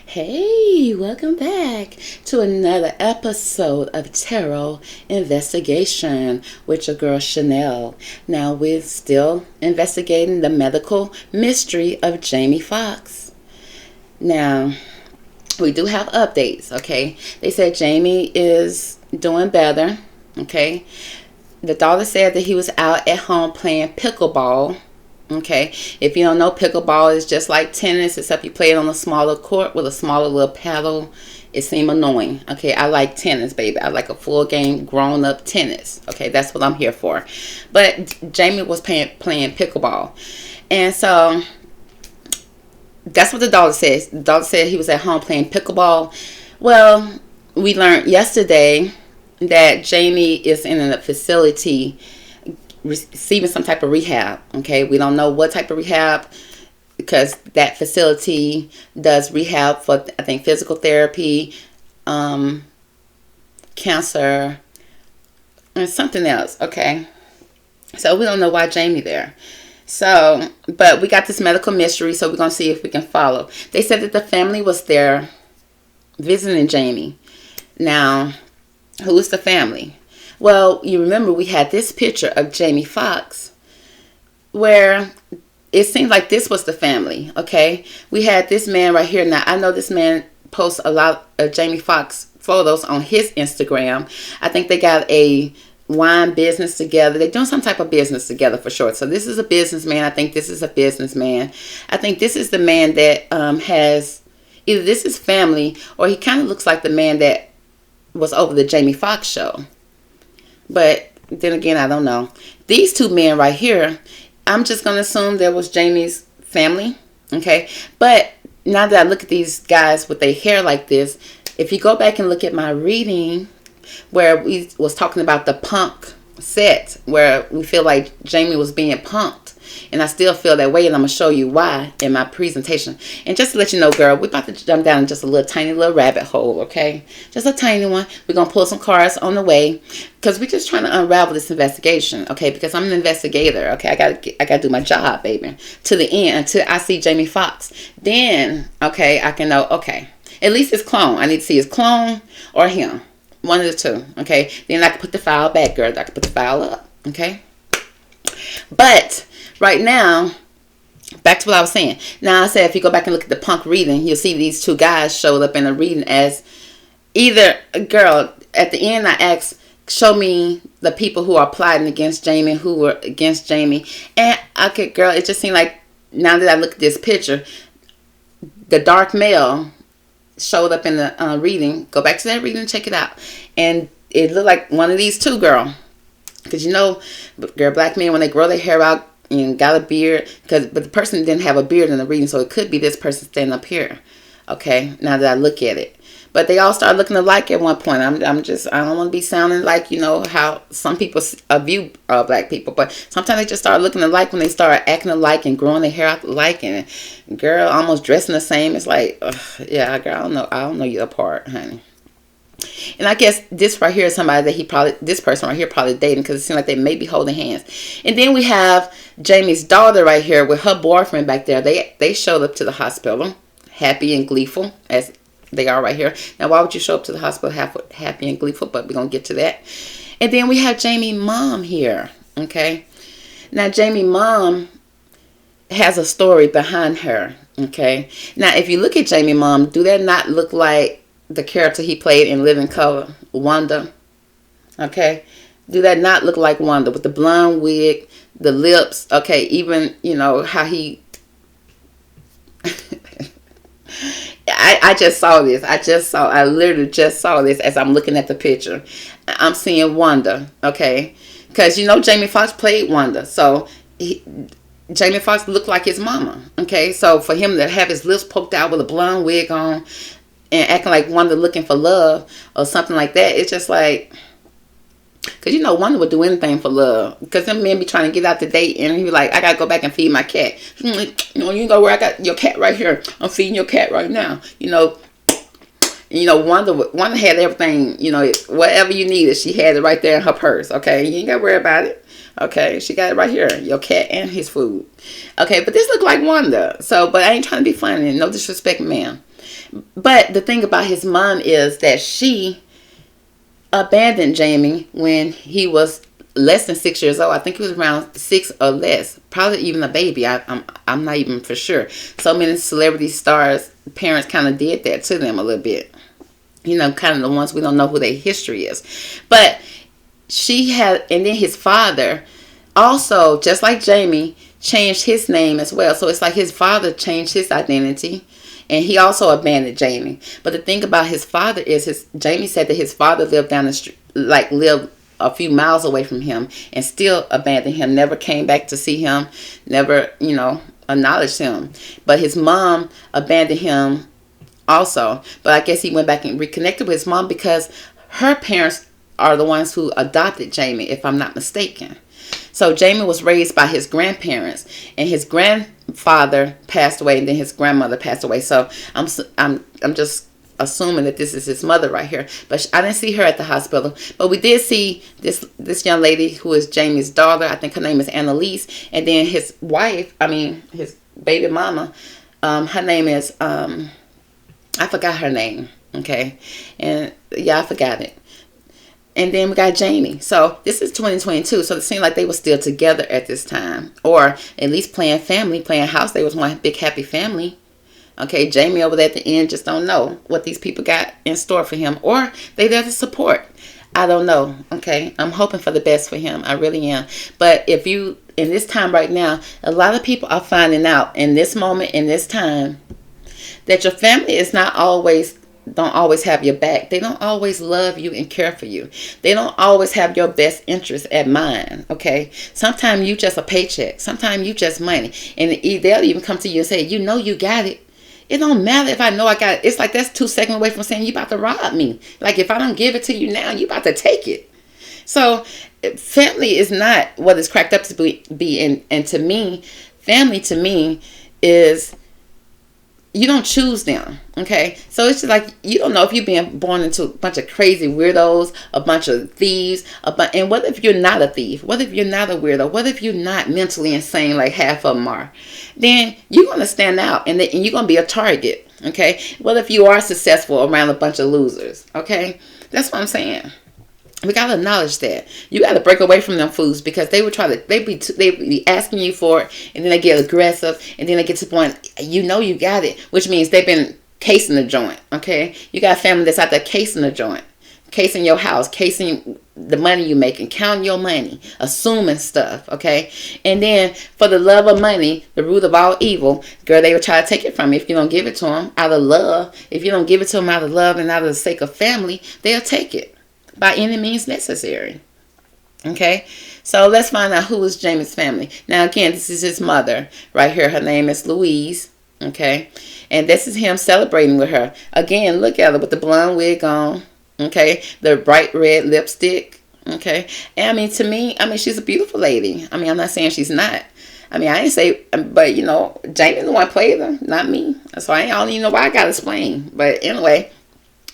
Hey, welcome back to another episode of Tarot Investigation with your girl Shannel. Now, we're still investigating the medical mystery of Jamie Foxx. Now, we do have updates, okay? They said Jamie is doing better, okay? The daughter said that he was out at home playing pickleball. Okay, if you don't know, pickleball is just like tennis, except you play it on a smaller court with a smaller little paddle. It seemed annoying. Okay, I like tennis, baby. I like a full game, grown up tennis. Okay, that's what I'm here for. But Jamie was playing pickleball, and so that's what the daughter says. The daughter said he was at home playing pickleball. Well, we learned yesterday that Jamie is in a facility receiving some type of rehab. Okay, we don't know what type of rehab, because that facility does rehab for, I think, physical therapy, cancer, and something else. Okay, so we don't know why Jamie there. So, but we got this medical mystery, so we're gonna see if we can follow. They said that the family was there visiting Jamie. Now, who is the family? Well, you remember we had this picture of Jamie Foxx where it seemed like this was the family, okay? We had this man right here. Now, I know this man posts a lot of Jamie Foxx photos on his Instagram. I think they got a wine business together. They're doing some type of business together for sure. So this is a businessman. I think this is a businessman. I think this is the man that has, either this is family, or he kind of looks like the man that was over the Jamie Foxx show. But then again, I don't know. These two men right here, I'm just going to assume there was Jamie's family. Okay. But now that I look at these guys with their hair like this, if you go back and look at my reading where we was talking about the punk set, where we feel like Jamie was being punked. And I still feel that way, and I'm going to show you why in my presentation. And just to let you know, girl, we're about to jump down in just a little tiny little rabbit hole, okay? Just a tiny one. We're going to pull some cards on the way, because we're just trying to unravel this investigation, okay? Because I'm an investigator, okay? I got to do my job, baby, to the end, until I see Jamie Foxx. Then, okay, I can know, okay, at least his clone. I need to see his clone or him. One of the two, okay? Then I can put the file back, girl. I can put the file up, okay? But right now, back to what I was saying. Now, I said if you go back and look at the punk reading, you'll see these two guys showed up in the reading as either, girl, at the end I asked, show me the people who are plotting against Jamie, who were against Jamie. And, okay, girl, it just seemed like, now that I look at this picture, the dark male showed up in the reading. Go back to that reading and check it out. And it looked like one of these two, girl. Because, you know, girl, black men, when they grow their hair out and got a beard, but the person didn't have a beard in the reading, so it could be this person standing up here. Okay, now that I look at it. But they all start looking alike at one point. I don't want to be sounding like, you know, how some people view black people. But sometimes they just start looking alike when they start acting alike and growing their hair out alike. And girl, almost dressing the same. It's like, ugh, yeah, girl, I don't know you apart, honey. And I guess this right here is somebody that this person right here probably dating, because it seems like they may be holding hands. And then we have Jamie's daughter right here with her boyfriend back there. They showed up to the hospital, happy and gleeful, as they are right here. Now, why would you show up to the hospital happy and gleeful? But we're going to get to that. And then we have Jamie's mom here, okay? Now, Jamie's mom has a story behind her, okay? Now, if you look at Jamie's mom, do that not look like the character he played in Living Color, Wanda? Okay, do that not look like Wanda with the blonde wig, the lips? Okay, even, you know, how he I just saw this. I literally just saw this as I'm looking at the picture. I'm seeing Wanda, okay? Because, you know, Jamie Foxx played Wanda. So, Jamie Foxx looked like his mama, okay? So, for him to have his lips poked out with a blonde wig on and acting like Wanda looking for love or something like that, it's just like, because, you know, Wanda would do anything for love. Because them men be trying to get out to date, and he be like, I got to go back and feed my cat. You know, you go where I got your cat right here. I'm feeding your cat right now. You know, Wanda had everything, you know, whatever you needed, she had it right there in her purse, okay? You ain't got to worry about it. Okay, she got it right here, your cat and his food. Okay, but this look like Wanda. So, but I ain't trying to be funny. No disrespect, ma'am. But the thing about his mom is that she abandoned Jamie when he was less than 6 years old. I think he was around 6 or less, probably even a baby. I'm not even for sure. So many celebrity stars, parents kind of did that to them a little bit. You know, kind of the ones we don't know who their history is. But she had, and then his father also, just like Jamie, changed his name as well. So it's like his father changed his identity, and he also abandoned Jamie. But the thing about his father is, Jamie said that his father lived down the street, like lived a few miles away from him, and still abandoned him. Never came back to see him. Never, acknowledged him. But his mom abandoned him also. But I guess he went back and reconnected with his mom because her parents are the ones who adopted Jamie, if I'm not mistaken. So Jamie was raised by his grandparents, and his grandfather passed away, and then his grandmother passed away. So I'm just assuming that this is his mother right here. But I didn't see her at the hospital. But we did see this young lady who is Jamie's daughter. I think her name is Annalise, and then his wife, his baby mama, her name is I forgot her name. Okay, and yeah, I forgot it. And then we got Jamie. So this is 2022. So it seemed like they were still together at this time. Or at least playing house. They was one big happy family. Okay, Jamie over there at the end just don't know what these people got in store for him. Or they there to support. I don't know. Okay, I'm hoping for the best for him. I really am. But if you, in this time right now, a lot of people are finding out in this moment, in this time, that your family is not always, don't always have your back. They don't always love you and care for you. They don't always have your best interest at mind. Okay, sometimes you just a paycheck. Sometimes you just money, and they'll even come to you and say, you got it. It don't matter if I know I got it. It's like that's 2 seconds away from saying you about to rob me. Like if I don't give it to you now, you about to take it. So family is not what it's cracked up to be. And to me, family to me is, you don't choose them, okay? So it's just like, you don't know if you're being born into a bunch of crazy weirdos, a bunch of thieves, and what if you're not a thief? What if you're not a weirdo? What if you're not mentally insane like half of them are? Then you're going to stand out, and you're going to be a target, okay? What if you are successful around a bunch of losers, okay? That's what I'm saying. We gotta acknowledge that. You gotta break away from them fools, because they be asking you for it, and then they get aggressive, and then they get to the point, you got it, which means they've been casing the joint. Okay, you got a family that's out there casing the joint, casing your house, casing the money you making, counting your money, assuming stuff. Okay, and then for the love of money, the root of all evil, girl, they will try to take it from you if you don't give it to them out of love. If you don't give it to them out of love and out of the sake of family, they'll take it by any means necessary. Okay, so let's find out who is Jamie's family. Now again, this is his mother right here. Her name is Louise. Okay, and this is him celebrating with her. Again, look at her with the blonde wig on. Okay, the bright red lipstick. Okay, and to me, she's a beautiful lady. I'm not saying she's not. I ain't say, but Jamie the one played her, not me. So I don't even know why I gotta explain. But anyway,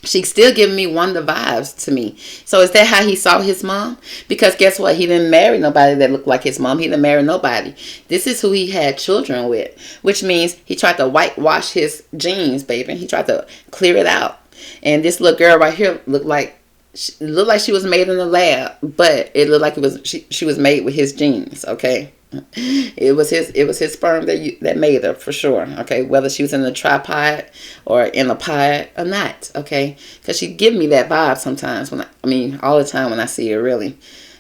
she's still giving me Wonder vibes to me. So is that how he saw his mom? Because guess what? He didn't marry nobody that looked like his mom. He didn't marry nobody. This is who he had children with, which means he tried to whitewash his genes, baby. He tried to clear it out. And this little girl right here looked like she was made in the lab, but it looked like she was made with his genes. Okay. It was his sperm that made her, for sure. Okay, whether she was in a tripod or in a pod or not. Okay, because she give me that vibe sometimes all the time when I see her, really.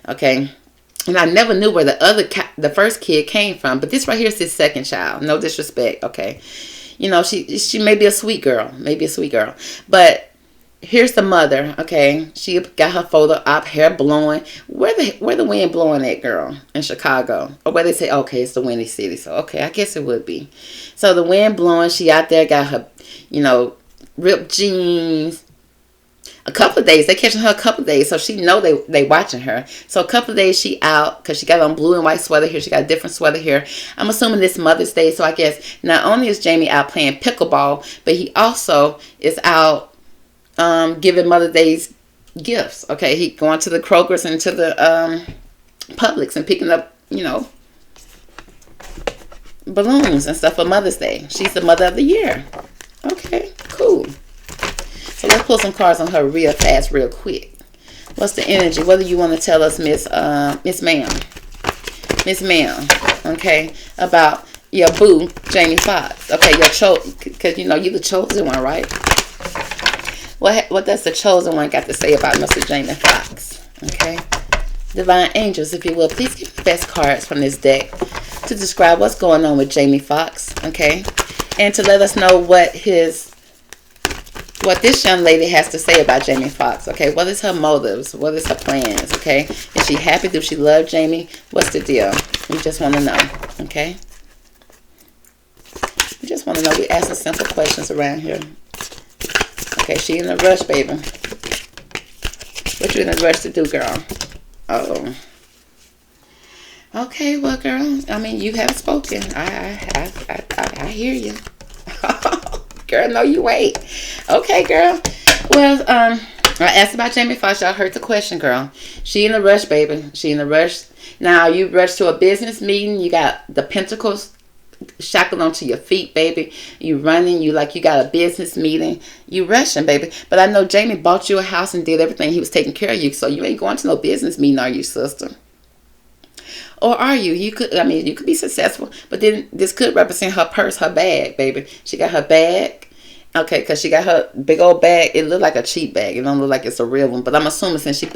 Okay, and I never knew where the first kid came from, but this right here is his second child. No disrespect. Okay, she may be a sweet girl, but here's the mother. Okay, she got her photo up, hair blowing. Where the wind blowing at, girl? In Chicago, or where they say, okay, it's the windy city. So okay, I guess it would be. So the wind blowing. She out there got her, ripped jeans. A couple of days they catching her. A couple of days, so she know they watching her. So a couple of days she out because she got on blue and white sweater here. She got a different sweater here. I'm assuming this Mother's Day. So I guess not only is Jamie out playing pickleball, but he also is out giving Mother's Day's gifts. Okay, he going to the Kroger's and to the Publix and picking up, balloons and stuff for Mother's Day. She's the mother of the year. Okay, cool. So let's pull some cards on her real fast, real quick. What's the energy? What do you want to tell us, Miss Ma'am? Miss Ma'am, okay, about your boo, Jamie Foxx. Okay, because you know you're the chosen one, right? What does the chosen one got to say about Mr. Jamie Foxx? Okay, divine angels, if you will, please give the best cards from this deck to describe what's going on with Jamie Foxx. Okay, and to let us know what this young lady has to say about Jamie Foxx. Okay, what is her motives? What is her plans? Okay, is she happy? Does she love Jamie? What's the deal? We just want to know. Okay, we just want to know. We asking simple questions around here. Okay, she in a rush, baby. What you in a rush to do, girl? Oh. Okay, well, girl. I mean, you have spoken. I hear you. Girl, no, you ain't. Okay, girl. Well, I asked about Jamie Foxx. Y'all heard the question, girl. She in a rush, baby. She in a rush. Now, you rush to a business meeting. You got the pentacles shackled onto your feet, baby. You running. You got a business meeting. You rushing, baby. But I know Jamie bought you a house and did everything. He was taking care of you. So you ain't going to no business meeting, are you, sister? Or are you? You could be successful, but then this could represent her purse, her bag, baby. She got her bag, okay, because she got her big old bag. It look like a cheap bag. It don't look like it's a real one. But I'm assuming since she the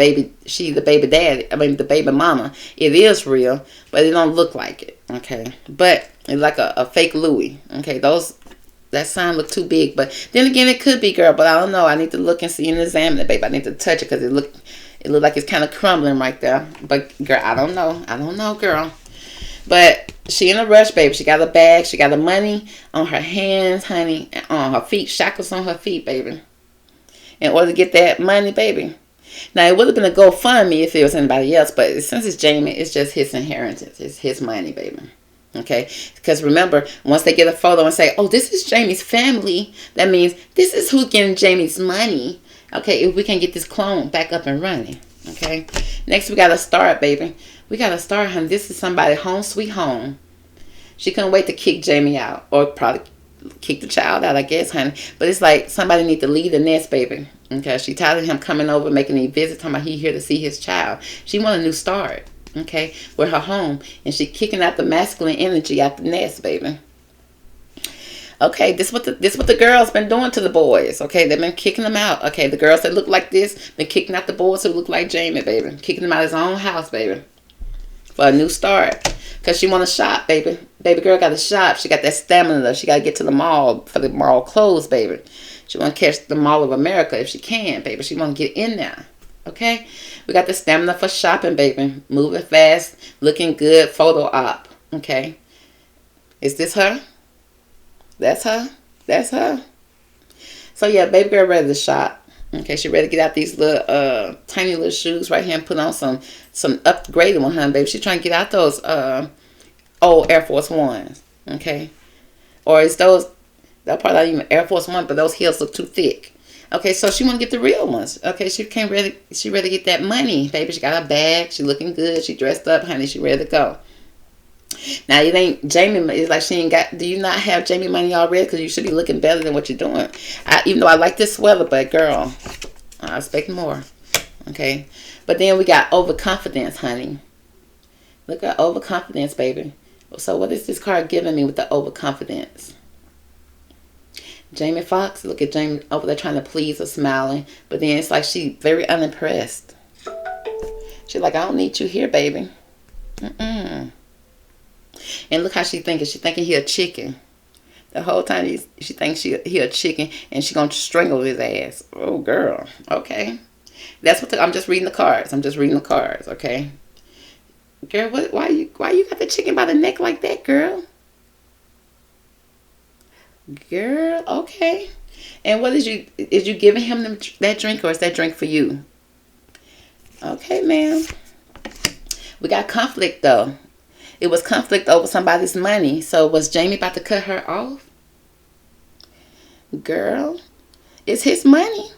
baby daddy, the baby mama, it is real, but it don't look like it, okay. But it's like a fake Louis, okay. That sign look too big, but then again, it could be, girl. But I don't know. I need to look and see and examine it, baby. I need to touch it because it look like it's kind of crumbling right there. But girl, I don't know, girl. But she in a rush, baby. She got a bag. She got the money on her hands, honey, on her feet, shackles on her feet, baby. In order to get that money, baby. Now, it would have been a GoFundMe if it was anybody else, but since it's Jamie, it's just his inheritance. It's his money, baby. Okay? Because remember, once they get a photo and say, oh, this is Jamie's family, that means this is who's getting Jamie's money. Okay, if we can get this clone back up and running. Okay? Next, we got to start, baby. We got to start, honey. This is somebody home, sweet home. She couldn't wait to kick Jamie out. Or probably kick the child out, I guess, honey. But it's like somebody need to leave the nest, baby. Okay? She tired of him coming over, making any visits, talking about he here to see his child. She want a new start. Okay? With her home. And she kicking out the masculine energy out the nest, baby. Okay, this what the girls been doing to the boys. Okay, they've been kicking them out. Okay, the girls that look like this been kicking out the boys who look like Jamie, baby. Kicking them out of his own house, baby. For a new start. Because she want to shop, baby. Baby girl got to shop. She got that stamina. She got to get to the mall for the mall clothes, baby. She want to catch the Mall of America if she can, baby. She want to get in there. Okay? We got the stamina for shopping, baby. Moving fast. Looking good. Photo op. Okay? Is this her? That's her. That's her. So, yeah, baby girl ready to shop. Okay, she ready to get out these little tiny little shoes right here and put on some upgraded one, honey, baby. She trying to get out those old Air Force Ones. Okay. Or is those, they're probably not even Air Force One, but those heels look too thick. Okay, so she want to get the real ones. Okay, she ready to get that money, baby. She got her bag. She looking good. She dressed up, honey. She ready to go. Now, it ain't Jamie. It's like she ain't got. Do you not have Jamie money already? Because you should be looking better than what you're doing. Even though I like this sweater, but girl, I expect more. Okay, but then we got overconfidence, honey. Look at overconfidence, baby. So what is this card giving me with the overconfidence? Jamie Foxx. Look at Jamie over there trying to please or smiling, but then it's like she very unimpressed. She's like, I don't need you here, baby. And look how she thinking. She thinking he a chicken. The whole time she thinks he a chicken, and she gonna strangle his ass. Oh, girl. Okay. That's what I'm just reading the cards. Okay. Girl, why you got the chicken by the neck like that, girl? Girl, okay. And what is you giving him that drink, or is that drink for you? Okay, ma'am. We got conflict though. It was conflict over somebody's money. So was Jamie about to cut her off? Girl, it's his money.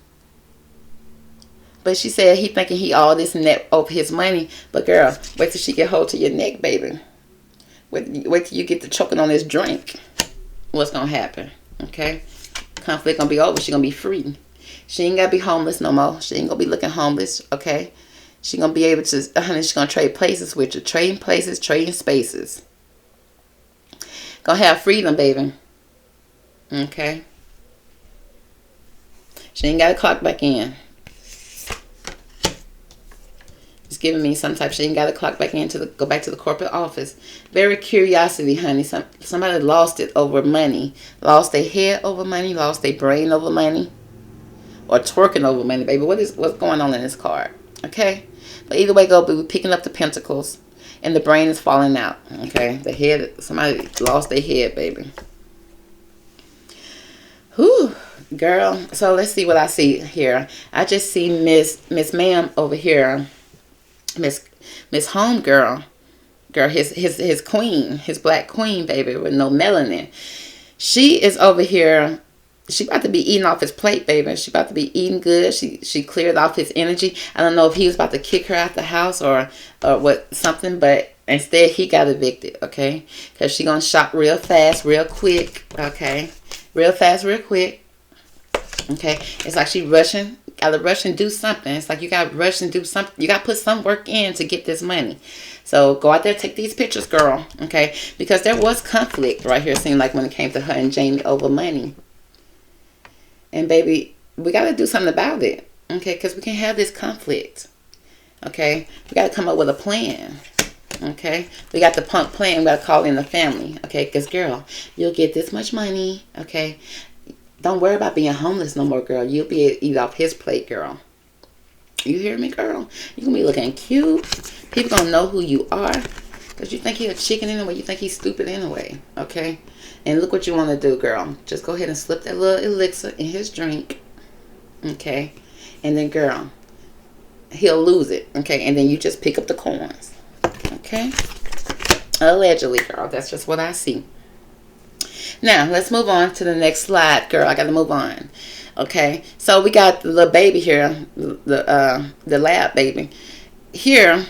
But she said he thinking he all this and that over his money. But girl, wait till she get hold to your neck, baby. Wait till you get to choking on this drink. What's going to happen? Okay? conflict gonna be over. She gonna be free. She ain't gotta be homeless no more. She ain't gonna be looking homeless, okay? She gonna be able to, honey, she gonna trade places with you. Trading places, trading spaces. Gonna have freedom, baby. Okay? She ain't gotta clock back in. It's giving me some type. She ain't gotta clock back in to go back to the corporate office. Very curiosity, honey. Somebody lost it over money. Lost their head over money. Lost their brain over money. Or twerking over money, baby. What's going on in this card? Okay? But either way go, we're picking up the pentacles. And the brain is falling out. Okay? The head, somebody lost their head, baby. Whew. Girl. So let's see what I see here. I just see Miss Ma'am over here. Miss Homegirl. Girl, his queen. His black queen, baby, with no melanin. She is over here. She about to be eating off his plate, baby. She about to be eating good. She cleared off his energy. I don't know if he was about to kick her out the house or what something, but instead he got evicted, okay? Because she gonna shop real fast, real quick, okay? Real fast, real quick, okay? It's like she rushing. Gotta rush and do something. It's like you gotta rush and do something. You gotta put some work in to get this money. So go out there, take these pictures, girl, okay? Because there was conflict right here, seemed like when it came to her and Jamie over money. And baby, we got to do something about it, okay? Because we can't have this conflict, okay? We got to come up with a plan, okay? We got the pump plan. We got to call in the family, okay? Because, girl, you'll get this much money, okay? Don't worry about being homeless no more, girl. You'll be able to eat off his plate, girl. You hear me, girl? You're going to be looking cute. People going to know who you are. Because you think he's a chicken anyway. You think he's stupid anyway, okay? And look what you want to do, girl. Just go ahead and slip that little elixir in his drink. Okay? And then, girl, he'll lose it. Okay? And then you just pick up the coins. Okay? Allegedly, girl. That's just what I see. Now, let's move on to the next slide, girl. I got to move on. Okay? So, we got the little baby here. The lab baby. Here,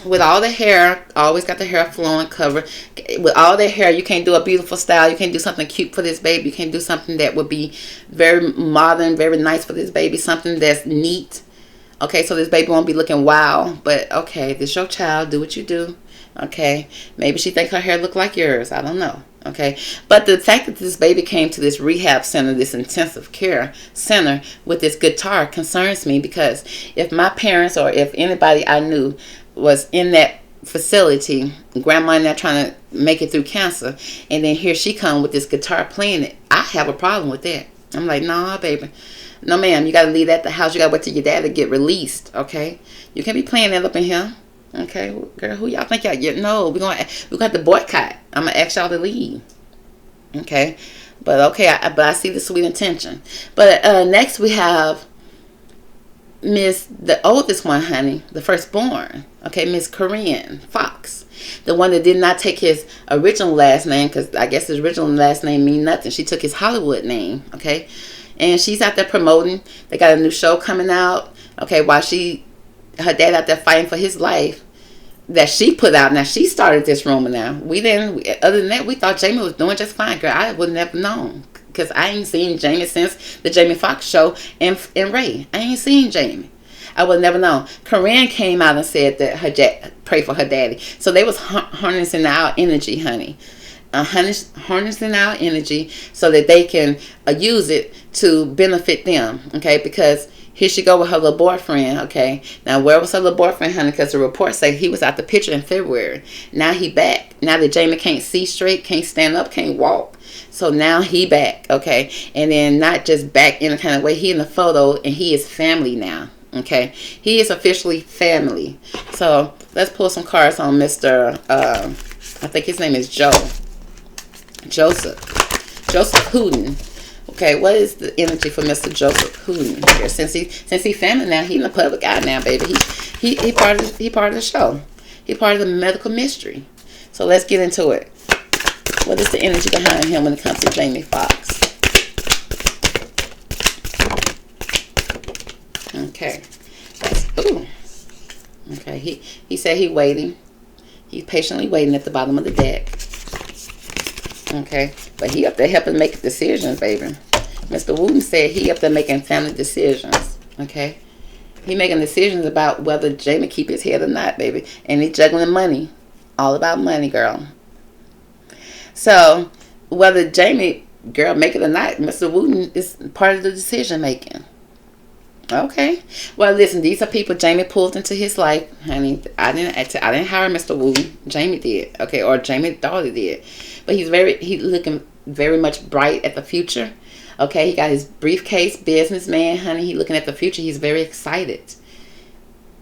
with all the hair, always got the hair flowing, covered. With all the hair, you can't do a beautiful style. You can't do something cute for this baby. You can't do something that would be very modern, very nice for this baby. Something that's neat. Okay, so this baby won't be looking wild. But, okay, this your child. Do what you do. Okay, maybe she think her hair look like yours. I don't know. Okay, but the fact that this baby came to this rehab center, this intensive care center with this guitar concerns me, because if my parents or if anybody I knew was in that facility, grandma and that trying to make it through cancer, and then here she come with this guitar playing it, I have a problem with that. I'm like, nah, baby. No, ma'am. You got to leave that at the house. You got to wait till your dad to get released, okay? You can't be playing that up in here, okay? Girl, who y'all think y'all get? No, we got to boycott. I'm going to ask y'all to leave, okay? But, okay, but I see the sweet intention. But next we have the oldest one, honey, the firstborn, okay, Miss Korean Fox, the one that did not take his original last name, because I guess his original last name mean nothing. She took his Hollywood name, okay, and she's out there promoting. They got a new show coming out, okay, while her dad out there fighting for his life that she put out. Now she started this rumor. Now other than that, we thought Jamie was doing just fine, girl. I would never known. Because I ain't seen Jamie since the Jamie Foxx show and Ray. I ain't seen Jamie. I would never know. Corinne came out and said that her dad pray for her daddy. So they was harnessing our energy, honey. Harnessing our energy so that they can use it to benefit them. Okay, because here she go with her little boyfriend. Okay, now where was her little boyfriend, honey? Because the report say he was out the picture in February. Now he back. Now that Jamie can't see straight, can't stand up, can't walk. So now he back, okay? And then not just back in a kind of way. He in the photo and he is family now, okay? He is officially family. So let's pull some cards on Mr. I think his name is Joseph Wooten. Okay, what is the energy for Mr. Joseph Wooten here? Since he family now, he in the public eye now, baby. He part of the show. He part of the medical mystery. So let's get into it. What is the energy behind him when it comes to Jamie Foxx? Okay. Ooh. Okay. He said he waiting. He's patiently waiting at the bottom of the deck. Okay. But he up there helping make decisions, baby. Mr. Wooten said he up there making family decisions. Okay, he making decisions about whether Jamie keep his head or not, baby. And he juggling money. All about money, girl. So, whether Jamie, girl, make it or not, Mr. Wooten is part of the decision making. Okay. Well, listen, these are people Jamie pulled into his life, honey. I didn't hire Mr. Wooten. Jamie did. Okay, or Jamie's daughter did. But he looking very much bright at the future. Okay, he got his briefcase, businessman, honey. He looking at the future. He's very excited.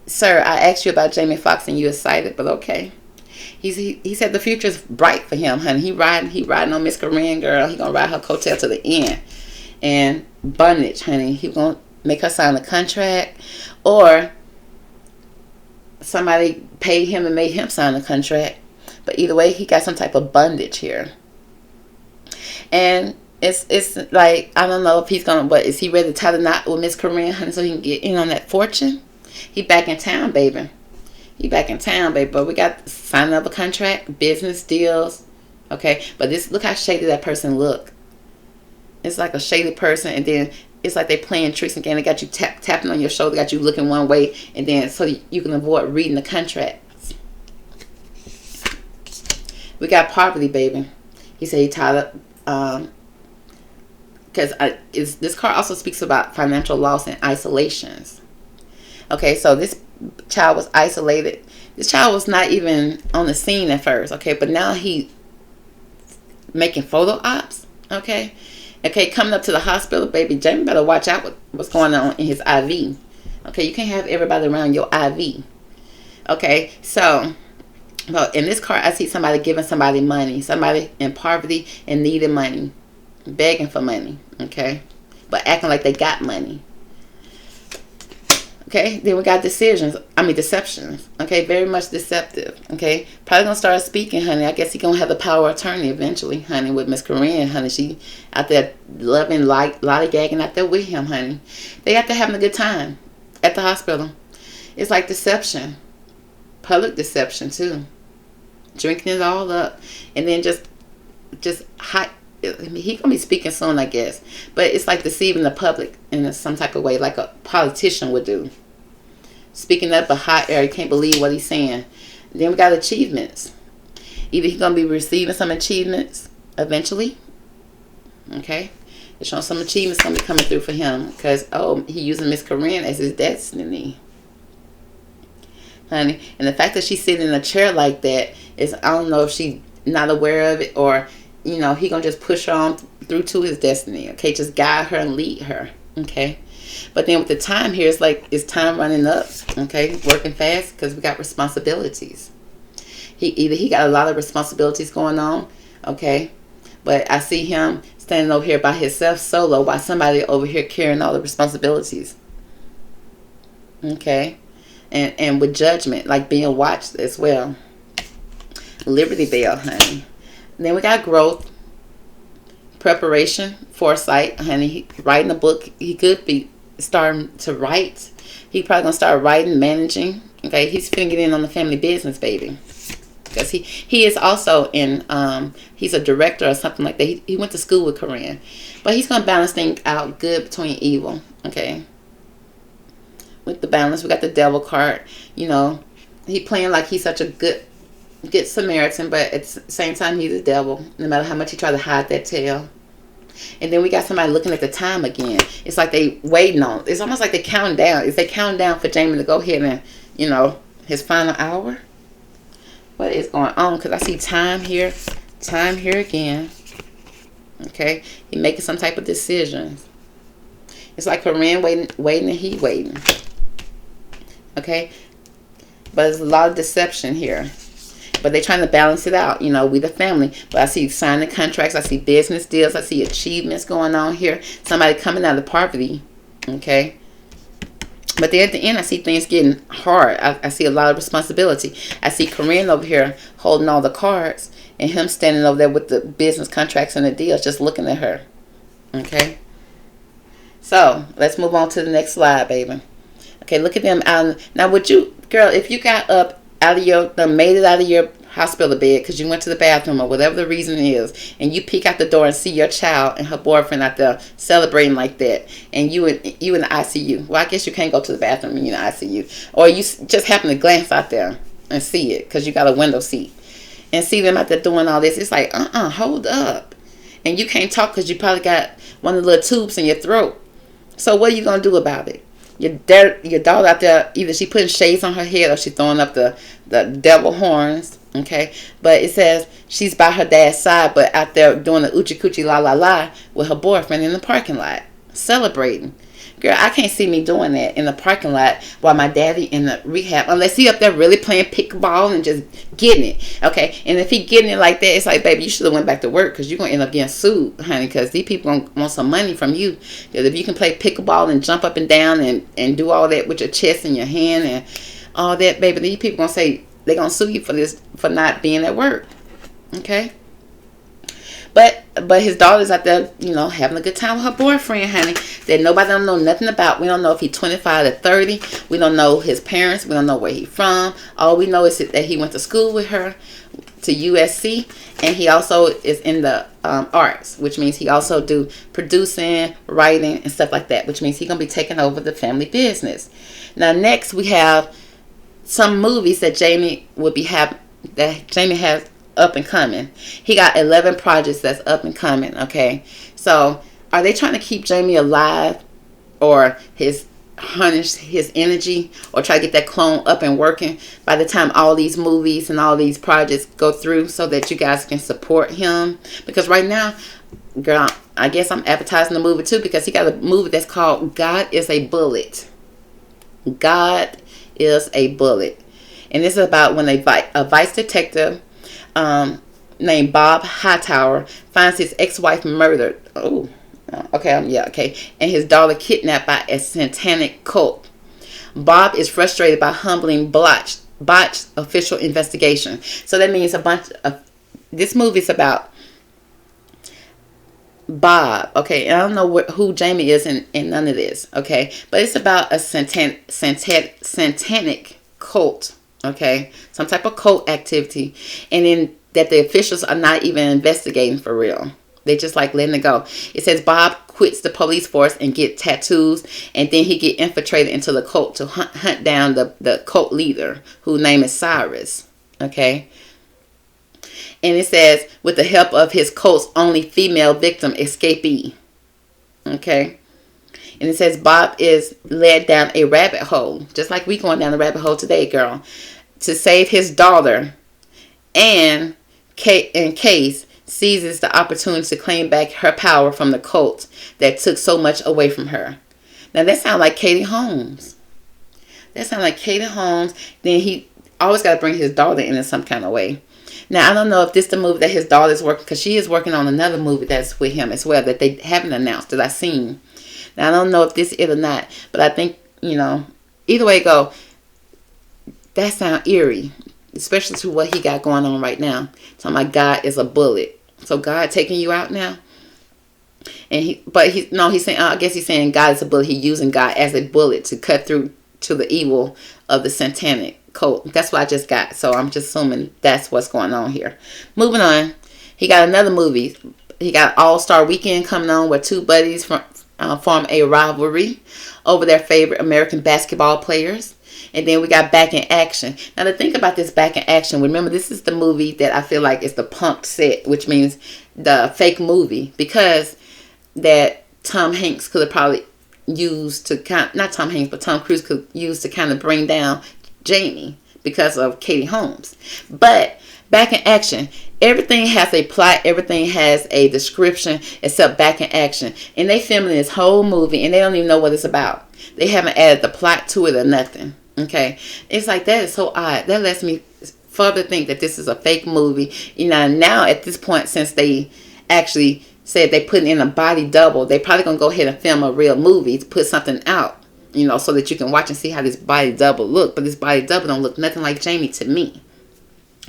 Sir, I asked you about Jamie Foxx and you excited, but okay. He said the future's bright for him, honey. He riding on Miss Corinne, girl. He gonna ride her coattail to the end. And bondage, honey. He gonna make her sign a contract, or somebody paid him and made him sign a contract. But either way, he got some type of bondage here. And it's like, I don't know if he's gonna, but is he ready to tie the knot with Miss Corinne, honey, so he can get in on that fortune? He back in town, baby. He back in town, baby. But we got signing of a contract, business deals. Okay, but this, look how shady that person look. It's like a shady person, and then it's like they playing tricks again. They got you tapping on your shoulder, got you looking one way, and then so you can avoid reading the contracts. We got poverty, baby. He said he tied up, because this card also speaks about financial loss and isolations. Okay, so this child was isolated. This child was not even on the scene at first. Okay, but now he making photo ops. Okay, coming up to the hospital, baby. Jamie better watch out what's going on in his IV. Okay, you can't have everybody around your IV. Okay, so, well, in this card, I see somebody giving somebody money. Somebody in poverty and needing money, begging for money. Okay, but acting like they got money. Okay, then we got deceptions. Okay, very much deceptive. Okay, probably gonna start speaking, honey. I guess he gonna have the power of attorney eventually, honey, with Miss Corinne, honey. She out there loving, lollygagging out there with him, honey. They out there having a good time at the hospital. It's like deception, public deception too. Drinking it all up, and then just hot. He gonna be speaking soon, I guess, but it's like deceiving the public in some type of way, like a politician would do. Speaking up a hot air, you can't believe what he's saying. Then we got achievements. Either he's gonna be receiving some achievements eventually. Okay, it's showing some achievements gonna be coming through for him because he using Miss Corinne as his destiny, honey. And the fact that she's sitting in a chair like that is, I don't know if she's not aware of it, or he gonna just push her on through to his destiny. Okay, just guide her and lead her. Okay, but then with the time here, it's like, it's time running up. Okay, working fast because we got responsibilities. He got a lot of responsibilities going on. Okay, but I see him standing over here by himself solo, while somebody over here carrying all the responsibilities. Okay, and with judgment, like being watched as well. Liberty Bell, honey. Then we got growth, preparation, foresight, honey. Writing a book. He could be starting to write. He probably gonna start writing, managing. Okay, he's finna get in on the family business, baby. Because he is also in, he's a director or something like that. He went to school with Corinne. But he's gonna balance things out good between evil. Okay. With the balance, we got the devil card. He playing like he's such a good Samaritan, but at the same time he's a devil, no matter how much he try to hide that tail. And then we got somebody looking at the time again. It's like they waiting on, it's almost like they counting down. Is they counting down for Jamie to go ahead and his final hour? What is going on? Because I see time here again. Okay, he making some type of decisions. It's like Corinne waiting and he waiting. Okay, but there's a lot of deception here. But they're trying to balance it out. We the family. But I see signing contracts. I see business deals. I see achievements going on here. Somebody coming out of poverty. Okay. But then at the end, I see things getting hard. I see a lot of responsibility. I see Corinne over here holding all the cards, and him standing over there with the business contracts and the deals, just looking at her. Okay. So let's move on to the next slide, baby. Okay, look at them out. Now, would you, girl, if you got up out of made it out of your hospital bed because you went to the bathroom or whatever the reason is, and you peek out the door and see your child and her boyfriend out there celebrating like that, and you in the ICU. Well, I guess you can't go to the bathroom when you're in the ICU, or you just happen to glance out there and see it because you got a window seat and see them out there doing all this. It's like, hold up. And you can't talk because you probably got one of the little tubes in your throat. So what are you going to do about it? Your daughter out there, either she putting shades on her head or she throwing up the devil horns, okay? But it says she's by her dad's side, but out there doing the oochie coochie la la la with her boyfriend in the parking lot, celebrating. Girl, I can't see me doing that in the parking lot while my daddy in the rehab, unless he up there really playing pickleball and just getting it, okay? And if he getting it like that, it's like, baby, you should have went back to work because you're going to end up getting sued, honey, because these people going to want some money from you. Because if you can play pickleball and jump up and down and do all that with your chest and your hand and all that, baby, these people going to say they're going to sue you for this, for not being at work, okay? But his daughter's out there, having a good time with her boyfriend, honey, that nobody don't know nothing about. We don't know if he's 25 to 30. We don't know his parents. We don't know where he's from. All we know is that he went to school with her, to USC, and he also is in the arts, which means he also do producing, writing, and stuff like that, which means he's going to be taking over the family business. Now, next we have some movies that Jamie has up and coming. He got 11 projects that's up and coming, okay? So, are they trying to keep Jamie alive or harness his energy or try to get that clone up and working by the time all these movies and all these projects go through so that you guys can support him? Because right now, girl, I guess I'm advertising the movie too because he got a movie that's called God is a Bullet. God is a Bullet. And this is about when a vice detective named Bob Hightower finds his ex-wife murdered. Okay. And his daughter kidnapped by a satanic cult. Bob is frustrated by humbling botched official investigation. So that means this movie's about Bob, okay? And I don't know who Jamie is in none of this, okay? But it's about a satanic cult. Okay, some type of cult activity, and then that the officials are not even investigating for real. They just like letting it go. It says Bob quits the police force and get tattoos, and then he get infiltrated into the cult to hunt down the cult leader, whose name is Cyrus. Okay, and it says with the help of his cult's only female victim escapee. Okay. And it says Bob is led down a rabbit hole, just like we going down the rabbit hole today, girl, to save his daughter, and in case seizes the opportunity to claim back her power from the cult that took so much away from her. Now that sounds like Katie Holmes. Then he always got to bring his daughter in some kind of way. Now I don't know if this is the movie that his daughter is working, because she is working on another movie that's with him as well that they haven't announced that I've seen. Now, I don't know if this is it or not, but I think, either way it go, that sounds eerie, especially to what he got going on right now. So my God is a bullet. So God taking you out now? And he's saying, I guess he's saying God is a bullet. He's using God as a bullet to cut through to the evil of the satanic cult. That's what I just got. So I'm just assuming that's what's going on here. Moving on, he got another movie. He got All-Star Weekend coming on where two buddies form a rivalry over their favorite American basketball players. And then we got Back in Action. Now, to think about this Back in Action, remember, this is the movie that I feel like is the punked set, which means the fake movie, because that Tom Hanks could have probably used to Tom Cruise could use to kind of bring down Jamie because of Katie Holmes. But Back in Action, everything has a plot, everything has a description except Back in Action. And they filming this whole movie and they don't even know what it's about. They haven't added the plot to it or nothing. Okay. It's like, that is so odd. That lets me further think that this is a fake movie. Now at this point, since they actually said they put in a body double, they probably gonna go ahead and film a real movie to put something out, so that you can watch and see how this body double look. But this body double don't look nothing like Jamie to me.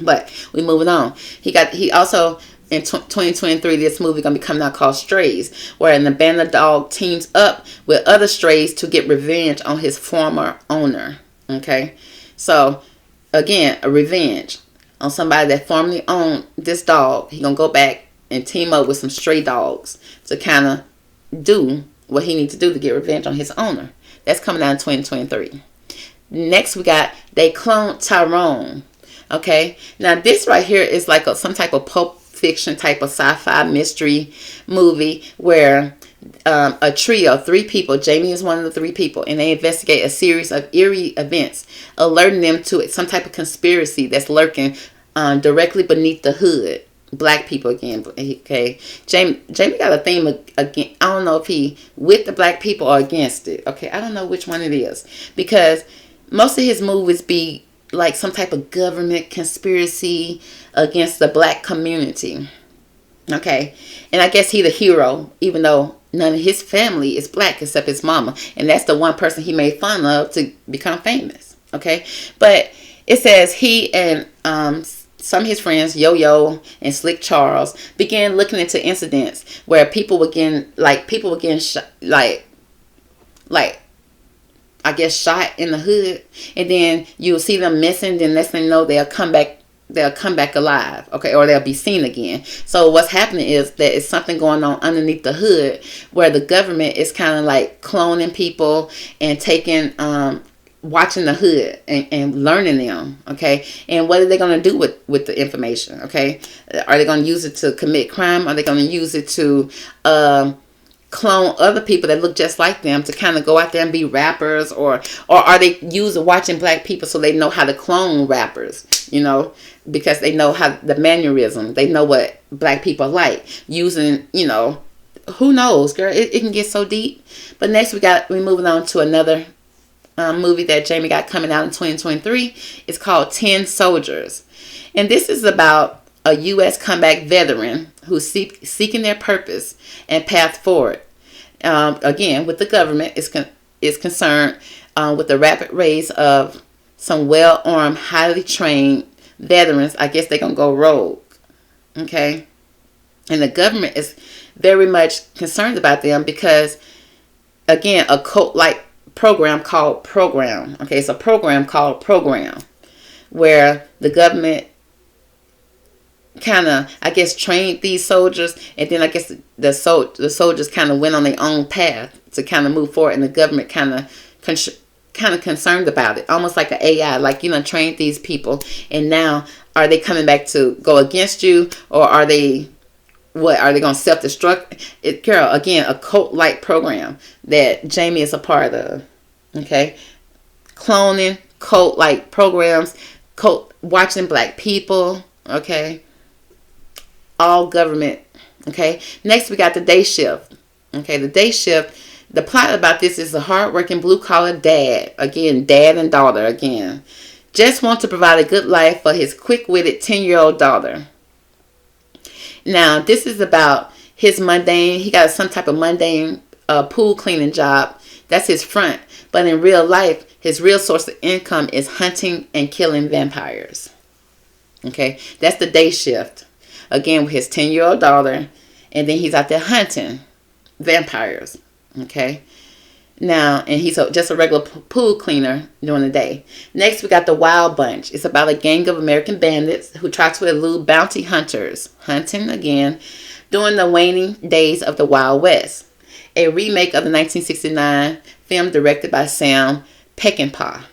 But we moving on. He also in 2023, this movie gonna be coming out called Strays, where an abandoned dog teams up with other strays to get revenge on his former owner. Okay, so again, a revenge. on somebody that formerly owned this dog. He gonna go back and team up with some stray dogs to kind of do what he needs to do to get revenge on his owner. That's coming out in 2023. Next, we got They Cloned Tyrone. Okay, now this right here is like some type of Pulp Fiction type of sci-fi mystery movie where a trio of 3 people, Jamie is one of the 3 people, and they investigate a series of eerie events, alerting them to some type of conspiracy that's lurking directly beneath the hood. Black people again. Okay, Jamie got a theme again. I don't know if he with the black people or against it. Okay, I don't know which one it is, because most of his movies be like some type of government conspiracy against the black community. Okay, and I guess he the hero, even though none of his family is black except his mama, and that's the one person he made fun of to become famous. Okay, but it says he and some of his friends, Yo-Yo and Slick Charles, began looking into incidents where people were getting shot, I guess shot in the hood, and then you'll see them missing. Then next thing you know, they'll come back alive, okay, or they'll be seen again. So what's happening is that it's something going on underneath the hood where the government is kind of like cloning people and taking watching the hood and learning them, okay? And what are they going to do with the information, okay? Are they going to use it to commit crime? Are they going to use it to clone other people that look just like them to kind of go out there and be rappers? Or are they watching black people so they know how to clone rappers, you know? Because they know how the mannerism, they know what black people like. Using, you know, who knows, girl? It can get so deep. But next we're moving on to another movie that Jamie got coming out in 2023. It's called 10 Soldiers. And this is about a U.S. comeback veteran who's seeking their purpose and path forward. Again, with the government is concerned with the rapid rise of some well-armed, highly trained veterans. I guess they're going to go rogue. Okay? And the government is very much concerned about them because, again, a cult-like program called Program. Okay, it's a program called Program where the government kind of, I guess, trained these soldiers, and then I guess the soldiers kind of went on their own path to kind of move forward, and the government kind of concerned about it, almost like an AI, like, you know, trained these people, and now are they coming back to go against you, or are they going to self-destruct? It, girl, again, a cult-like program that Jamie is a part of. Okay, cloning, cult-like programs, watching black people. Okay, all government. Okay, next we got The Day Shift. Okay, The Day Shift. The plot about this is a hard-working blue-collar dad. Again, dad and daughter. Again, just want to provide a good life for his quick-witted 10-year-old daughter. Now, this is about his mundane. He got some type of mundane pool cleaning job. That's his front. But in real life, his real source of income is hunting and killing vampires. Okay, that's The Day Shift. Again, with his 10-year-old daughter, and then he's out there hunting vampires. Okay, now, and he's just a regular pool cleaner during the day. Next, we got The Wild Bunch. It's about a gang of American bandits who try to elude bounty hunters, hunting again, during the waning days of the Wild West. A remake of the 1969 film directed by Sam Peckinpah.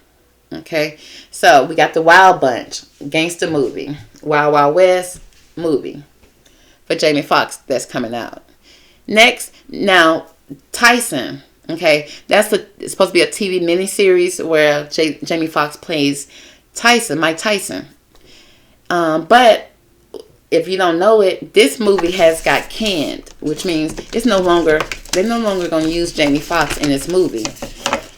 Okay, so we got The Wild Bunch, gangster movie, Wild Wild West movie for Jamie Foxx that's coming out. Next, now Tyson. Okay, it's supposed to be a TV miniseries where Jamie Foxx plays Tyson, Mike Tyson. But if you don't know it, this movie has got canned, which means they're no longer going to use Jamie Foxx in this movie.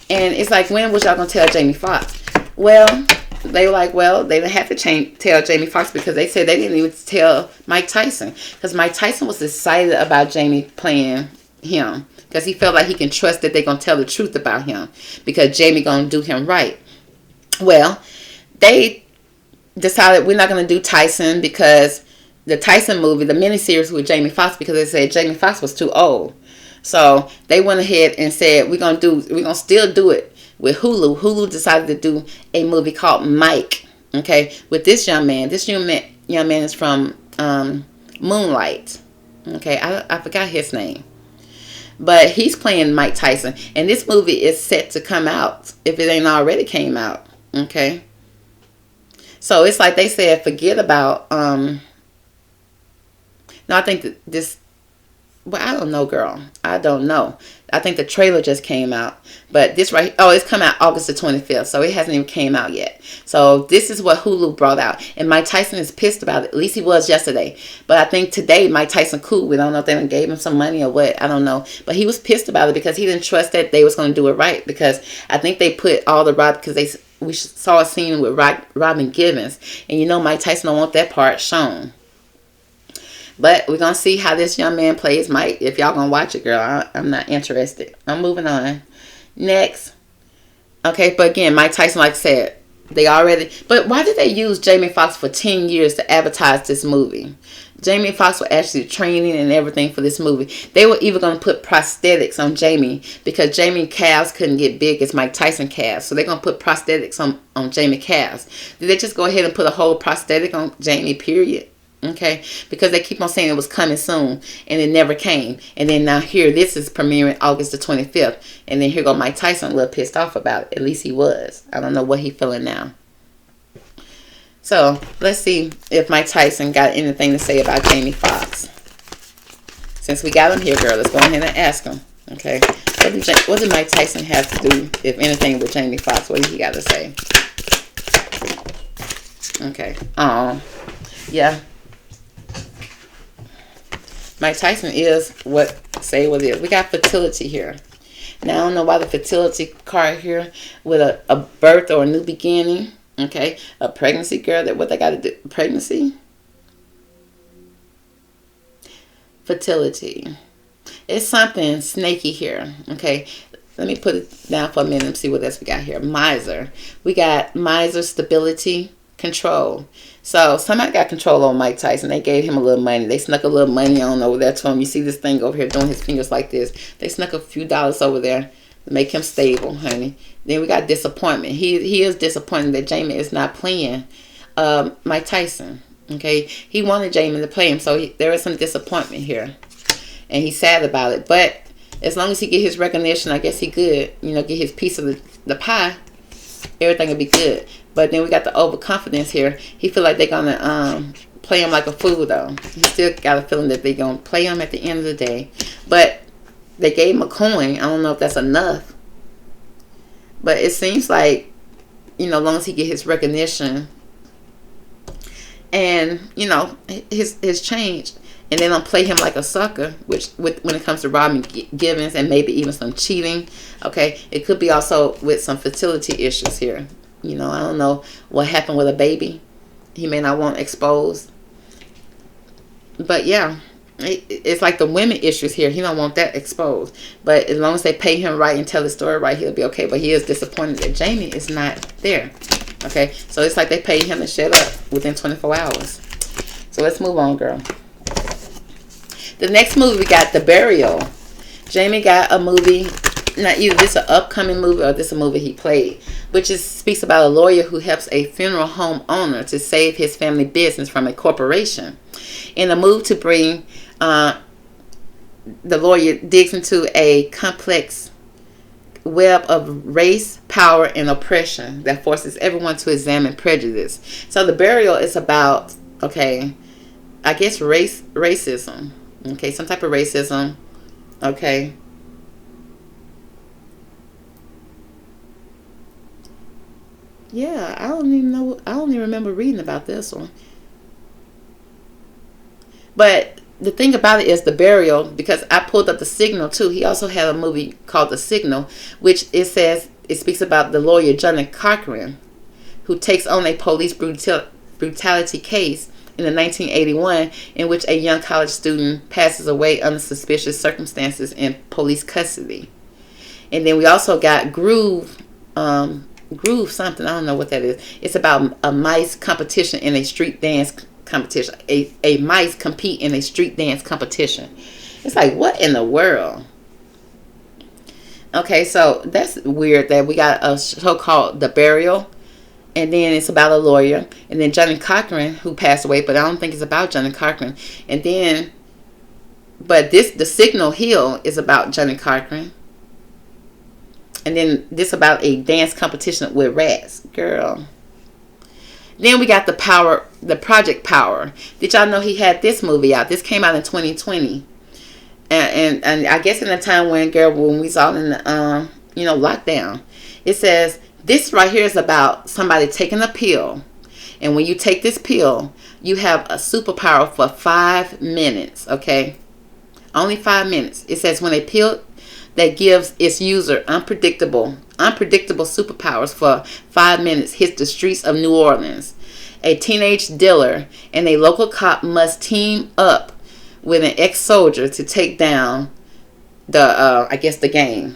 And it's like, when was y'all going to tell Jamie Foxx? Well, they were like, well, they didn't have to tell Jamie Foxx because they said they didn't even tell Mike Tyson. Because Mike Tyson was excited about Jamie playing him. Because he felt like he can trust that they're going to tell the truth about him. Because Jamie going to do him right. Well, they decided we're not going to do Tyson because the Tyson movie, the miniseries with Jamie Foxx, because they said Jamie Foxx was too old. So they went ahead and said we're gonna still do it with Hulu. Hulu decided to do a movie called Mike. Okay, with this young man. This young man is from Moonlight. Okay, I forgot his name. But he's playing Mike Tyson. And this movie is set to come out, if it ain't already came out. Okay. So it's like they said, forget about, no, I think that this, well, I don't know, girl. I don't know. I think the trailer just came out. But this right, oh, it's come out August the 25th. So it hasn't even came out yet. So this is what Hulu brought out. And Mike Tyson is pissed about it. At least he was yesterday. But I think today Mike Tyson cool. We don't know if they gave him some money or what. I don't know. But he was pissed about it because he didn't trust that they was going to do it right. Because I think they put all the Rob, because we saw a scene with Robin Givens. And you know Mike Tyson don't want that part shown. But we're going to see how this young man plays Mike. If y'all going to watch it, girl, I'm not interested. I'm moving on. Next. Okay, but again, Mike Tyson, like I said, they already... But why did they use Jamie Foxx for 10 years to advertise this movie? Jamie Foxx was actually training and everything for this movie. They were even going to put prosthetics on Jamie because Jamie calves couldn't get big as Mike Tyson calves. So they're going to put prosthetics on Jamie calves. Did they just go ahead and put a whole prosthetic on Jamie, period? Okay, because they keep on saying it was coming soon and it never came. And then now here, this is premiering August the 25th. And then here go Mike Tyson a little pissed off about it. At least he was. I don't know what he feeling now. So let's see if Mike Tyson got anything to say about Jamie Foxx. Since we got him here, girl, let's go ahead and ask him. Okay, what did Mike Tyson have to do, if anything, with Jamie Foxx? What did he got to say? Okay. Oh, yeah. Mike Tyson is what it is. We got fertility here. Now, I don't know why the fertility card here with a birth or a new beginning. Okay. A pregnancy, girl. What they got to do? Pregnancy. Fertility. It's something snaky here. Okay. Let me put it down for a minute and see what else we got here. Miser. We got miser, stability, control. So somebody got control on Mike Tyson. They gave him a little money. They snuck a little money on over there to him. You see this thing over here doing his fingers like this. They snuck a few dollars over there to make him stable, honey. Then we got disappointment. He is disappointed that Jamie is not playing Mike Tyson. Okay, he wanted Jamie to play him, so there is some disappointment here, and he's sad about it. But as long as he get his recognition, I guess he good. You know, get his piece of the pie. Everything will be good. But then we got the overconfidence here. He feel like they're going to play him like a fool, though. He still got a feeling that they're going to play him at the end of the day. But they gave him a coin. I don't know if that's enough. But it seems like, you know, as long as he get his recognition and, you know, his change, and they don't play him like a sucker, which when it comes to Robin Givens and maybe even some cheating, okay, it could be also with some fertility issues here. You know, I don't know what happened with a baby. He may not want exposed. But yeah, it's like the women issues here. He don't want that exposed. But as long as they pay him right and tell the story right, he'll be okay. But he is disappointed that Jamie is not there. Okay, so it's like they paid him to shut up within 24 hours. So let's move on, girl. The next movie, we got The Burial. Jamie got a movie. Not either this an upcoming movie or this a movie he played, which speaks about a lawyer who helps a funeral home owner to save his family business from a corporation. In a move to bring, the lawyer digs into a complex web of race, power, and oppression that forces everyone to examine prejudice. So The Burial is about, okay, I guess racism. Okay, some type of racism. Okay. Yeah, I don't even know. I don't even remember reading about this one. But the thing about it is The Burial, because I pulled up The Signal too. He also had a movie called The Signal, which it speaks about the lawyer Johnny Cochran, who takes on a police brutality case in the 1981 in which a young college student passes away under suspicious circumstances in police custody. And then we also got Groove something, I don't know what that is. It's about a mice competition in a street dance competition. A mice compete in a street dance competition. It's like, what in the world? Okay, so that's weird that we got a show called The Burial And then it's about a lawyer. And then Johnny Cochran, who passed away, but I don't think it's about Johnny Cochran. And then, but the Signal Hill is about Johnny Cochran. And then this about a dance competition with rats. Girl. Then we got the Project Power. Did y'all know he had this movie out? This came out in 2020. And I guess in the time when we was all in the, lockdown. It says, this right here is about somebody taking a pill. And when you take this pill, you have a superpower for 5 minutes, okay? Only 5 minutes. It says when a pill that gives its user unpredictable superpowers for 5 minutes hits the streets of New Orleans. A teenage dealer and a local cop must team up with an ex-soldier to take down the gang.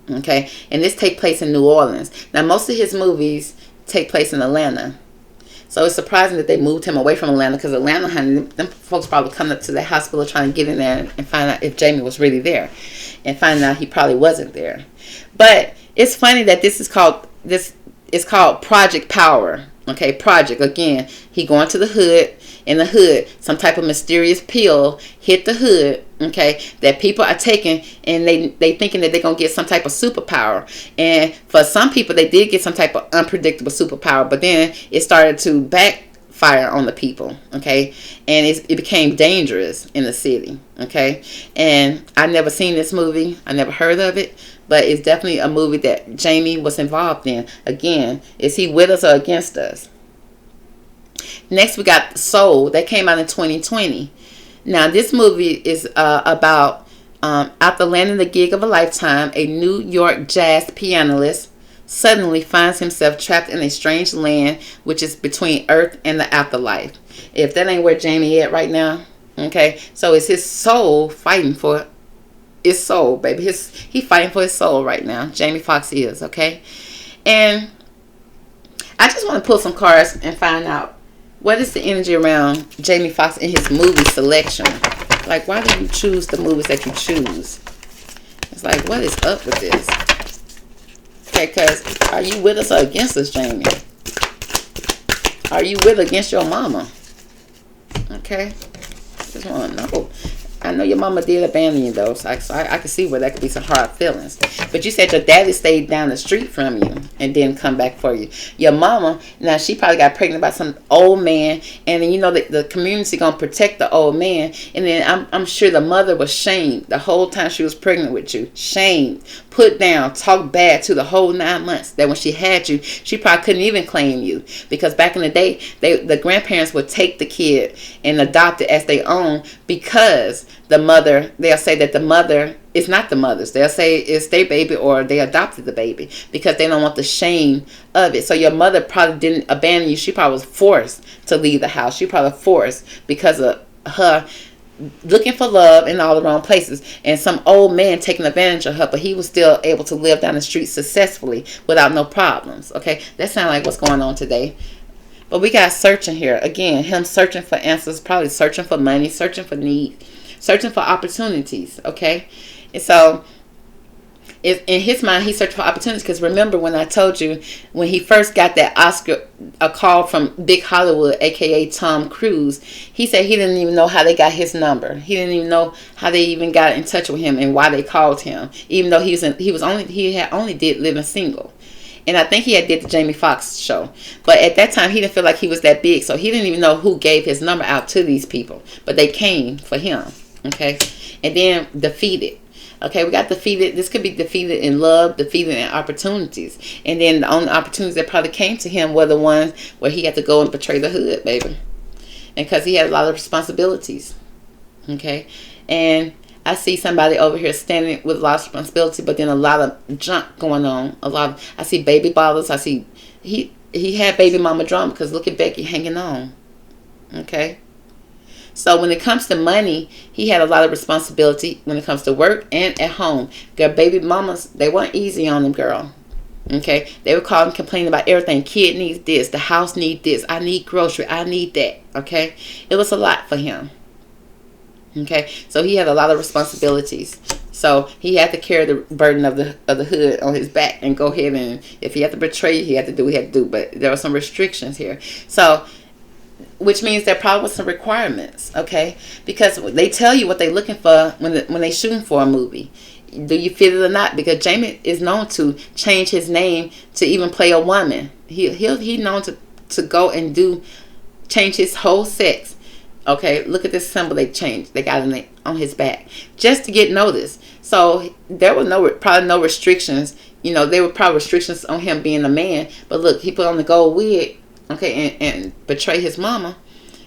Okay, and this take place in New Orleans. Now, most of his movies take place in Atlanta. So it's surprising that they moved him away from Atlanta, because Atlanta, honey, them folks probably come up to the hospital trying to get in there and find out if Jamie was really there, and find out he probably wasn't there. But it's funny that this is called Project Power. Okay, Project, again, he going to the hood. In the hood, some type of mysterious pill hit the hood, okay, that people are taking, and they thinking that they're going to get some type of superpower. And for some people, they did get some type of unpredictable superpower, but then it started to backfire on the people, okay, and it became dangerous in the city, okay. And I never seen this movie. I never heard of it, but it's definitely a movie that Jamie was involved in. Again, is he with us or against us? Next, we got Soul. That came out in 2020. Now, this movie is about after landing the gig of a lifetime, a New York jazz pianist suddenly finds himself trapped in a strange land, which is between Earth and the afterlife. If that ain't where Jamie at right now, okay. So it's his soul fighting for his soul, baby. He fighting for his soul right now. Jamie Foxx is, okay. And I just want to pull some cards and find out, what is the energy around Jamie Foxx in his movie selection? Like, why do you choose the movies that you choose? It's like, what is up with this? Okay, because are you with us or against us, Jamie? Are you with or against your mama? Okay. Just want to know. I know your mama did abandon you, though, so I can see where that could be some hard feelings. But you said your daddy stayed down the street from you and didn't come back for you. Your mama, now she probably got pregnant by some old man, and then you know that the community gonna protect the old man. And then I'm sure the mother was shamed the whole time she was pregnant with you. Shamed, put down, talked bad to the whole 9 months. That when she had you, she probably couldn't even claim you, because back in the day, the grandparents would take the kid and adopt it as their own, because the mother, they'll say that the mother is not the mother's. They'll say it's their baby, or they adopted the baby, because they don't want the shame of it. So your mother probably didn't abandon you. She probably was forced to leave the house. She probably forced because of her looking for love in all the wrong places, and some old man taking advantage of her, but he was still able to live down the street successfully without no problems. Okay, that sounds like what's going on today. But we got searching here. Again, him searching for answers, probably searching for money, searching for need, searching for opportunities, okay? And so, in his mind, he searched for opportunities, because remember when I told you, when he first got that Oscar, a call from Big Hollywood, a.k.a. Tom Cruise, he said he didn't even know how they got his number. He didn't even know how they even got in touch with him and why they called him, even though he had only did Living Single. And I think he had did the Jamie Foxx show. But at that time, he didn't feel like he was that big. So he didn't even know who gave his number out to these people. But they came for him. Okay. And then Defeated. Okay, we got defeated. This could be defeated in love, defeated in opportunities. And then the only opportunities that probably came to him were the ones where he had to go and betray the hood, baby. And because he had a lot of responsibilities. Okay. And I see somebody over here standing with a lot of responsibility, but then a lot of junk going on. I see baby bottles. I see he had baby mama drama, because look at Becky hanging on. Okay. So when it comes to money, he had a lot of responsibility when it comes to work and at home. Their baby mamas, they weren't easy on them, girl. Okay. They would call and complain about everything. Kid needs this. The house needs this. I need grocery. I need that. Okay. It was a lot for him. Okay, so he had a lot of responsibilities. So he had to carry the burden of the hood on his back and go ahead, and if he had to betray you, he had to do what he had to do. But there were some restrictions here. So, which means there probably was some requirements, okay? Because they tell you what they're looking for when they shooting for a movie. Do you fit it or not? Because Jamie is known to change his name to even play a woman. He known to go and change his whole sex. Okay, look at this symbol they changed. They got on his back just to get noticed. So there were probably no restrictions. There were probably restrictions on him being a man. But look, he put on the gold wig, okay, and betray his mama,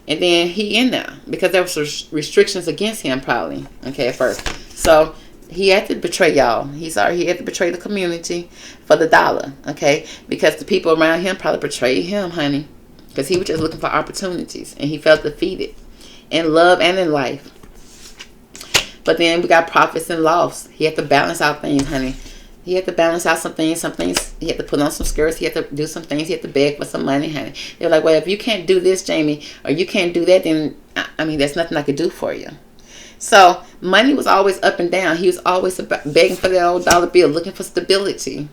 and then he in there because there was restrictions against him probably. Okay, at first, so he had to betray y'all. He had to betray the community for the dollar. Okay, because the people around him probably betrayed him, honey, because he was just looking for opportunities and he felt defeated. In love and in life. But then we got profits and loss. He had to balance out things, honey. He had to balance out some things. He had to put on some skirts. He had to do some things. He had to beg for some money, honey. They're like, well, if you can't do this, Jamie, or you can't do that, then, there's nothing I could do for you. So money was always up and down. He was always begging for that old dollar bill, looking for stability.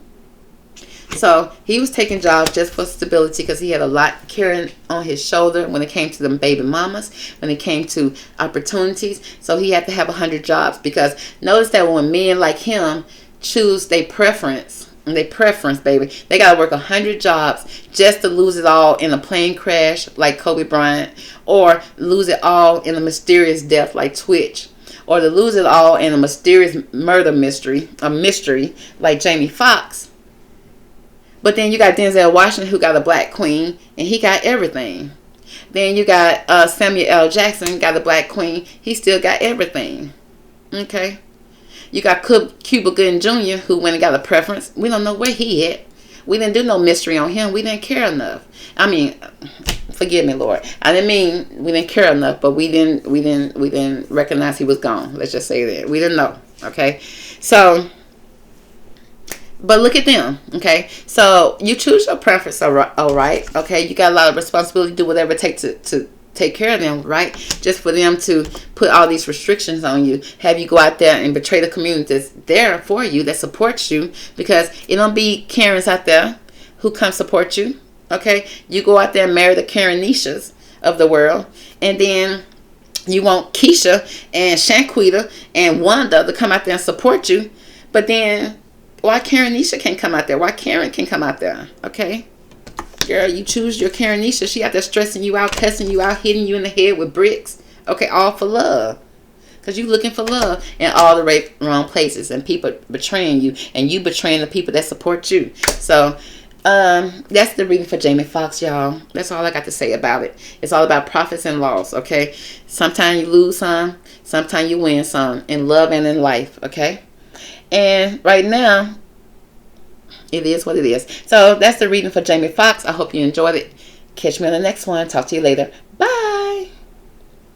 So he was taking jobs just for stability because he had a lot carrying on his shoulder when it came to them baby mamas, when it came to opportunities. So he had to have 100 jobs because notice that when men like him choose their preference, baby, they got to work 100 jobs just to lose it all in a plane crash like Kobe Bryant, or lose it all in a mysterious death like Twitch, or to lose it all in a mysterious murder mystery like Jamie Foxx. But then you got Denzel Washington, who got a black queen, and he got everything. Then you got Samuel L. Jackson, got a black queen. He still got everything. Okay. You got Cuba Gooding Jr., who went and got a preference. We don't know where he at. We didn't do no mystery on him. We didn't care enough. Forgive me, Lord. I didn't mean we didn't care enough, but we didn't recognize he was gone. Let's just say that. We didn't know. Okay. So, but look at them, okay? So you choose your preference, all right? Okay, you got a lot of responsibility, do whatever it takes to take care of them, right? Just for them to put all these restrictions on you, have you go out there and betray the community that's there for you, that supports you, because it don't be Karens out there who come support you, okay? You go out there and marry the Karenishas of the world, and then you want Keisha and Shanquita and Wanda to come out there and support you, but then why Karenisha can't come out there? Why Karen can come out there? Okay? Girl, you choose your Karenisha. She out there stressing you out, cussing you out, hitting you in the head with bricks. Okay, all for love. Because you looking for love in all the wrong places. And people betraying you. And you betraying the people that support you. So, that's the reading for Jamie Foxx, y'all. That's all I got to say about it. It's all about profits and loss, okay? Sometimes you lose some. Sometimes you win some. In love and in life, okay? And right now, it is what it is. So that's the reading for Jamie Foxx. I hope you enjoyed it. Catch me on the next one. Talk to you later.